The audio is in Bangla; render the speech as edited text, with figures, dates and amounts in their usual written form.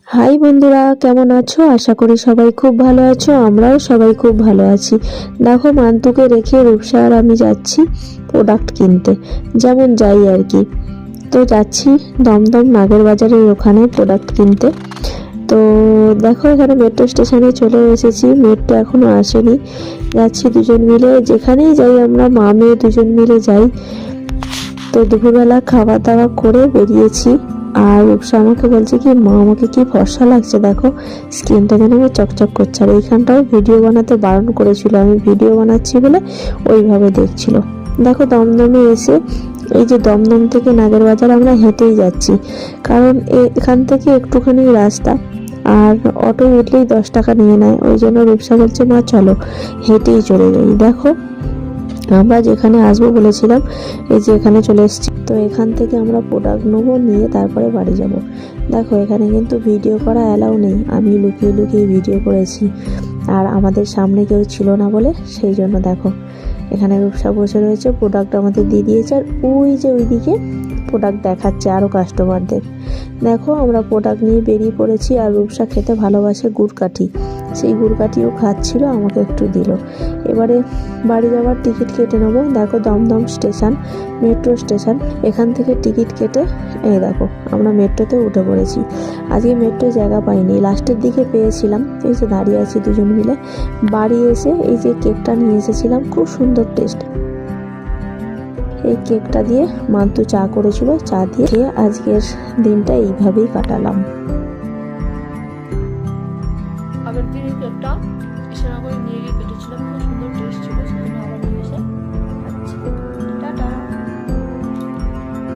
হাই বন্ধুরা, কেমন আছো? আশা করি সবাই খুব ভালো আছো। আমরাও সবাই খুব ভালো আছি। দেখো, মান্তুকে রেখে রূপসা আর আমি যাচ্ছি প্রোডাক্ট কিনতে, যেমন যাই আর কি। তো যাচ্ছি দমদম নাগের বাজারের ওখানে প্রোডাক্ট কিনতে। তো দেখো, এখানে মেট্রো স্টেশনে চলে এসেছি। মেট্রো এখনো আসেনি। যাচ্ছি দুজন মিলে, যেখানেই যাই আমরা মা মেয়ে দুজন মিলে যাই। তো দুপুরবেলা খাওয়া দাওয়া করে বেরিয়েছি। আর রূপসা আমাকে বলছে কি, মা আমাকে কি ফর্সা লাগছে, দেখো স্কিনটা যেন আমার চকচক করছে। আর এইখানটাও ভিডিও বানাতে বারণ করেছিল, আমি ভিডিও বানাচ্ছি বলে ওইভাবে দেখছিল। দেখো, দমদমে এসে এই যে দমদম থেকে নাগের বাজার আমরা হেঁটেই যাচ্ছি, কারণ এখান থেকে একটুখানি রাস্তা, আর অটো উঠলেই 10 টাকা নিয়ে নেয়। ওই জন্য রূপসা বলছে, মা চলো হেঁটেই চলে যাই। দেখো, আমরা যেখানে আসবো বলেছিলাম, এই যে এখানে চলে এসেছি। তো এখান থেকে আমরা প্রোডাক্ট নেবো, নিয়ে তারপরে বাড়ি যাব। দেখো, এখানে কিন্তু ভিডিও করা অ্যালাউ নেই, আমি লুকিয়ে লুকিয়ে ভিডিও করেছি। আর আমাদের সামনে কেউ ছিল না বলে সেই জন্য দেখো এখানে রূপসা বসে রয়েছে, প্রোডাক্ট আমাদের দিয়ে দিয়েছে। আর ওই যে ওইদিকে প্রোডাক্ট দেখাচ্ছে আরও কাস্টমারদের। দেখো, আমরা প্রোডাক্ট নিয়ে বেরিয়ে পড়েছি। আর রূপসা খেতে ভালোবাসে গুড়কাঠি, সেই গুড়কাঠিও খাচ্ছিল, আমাকে একটু দিল। এবারে বাড়ি যাওয়ার টিকিট কেটে নেবো। দেখো, দমদম স্টেশন, মেট্রো স্টেশন, এখান থেকে টিকিট কেটে এই দেখো আমরা মেট্রোতে উঠে পড়েছি। আজকে মেট্রোয় জায়গা পাইনি, লাস্টের দিকে পেয়েছিলাম। এই যে দাঁড়িয়ে আছি দুজন মিলে। বাড়ি এসে এই যে কেকটা নিয়ে এসেছিলাম, খুব সুন্দর টেস্ট। এই কেকটা দিয়ে মান্তু চা করেছিল, চা দিয়ে আজকের দিনটা এইভাবেই কাটালাম।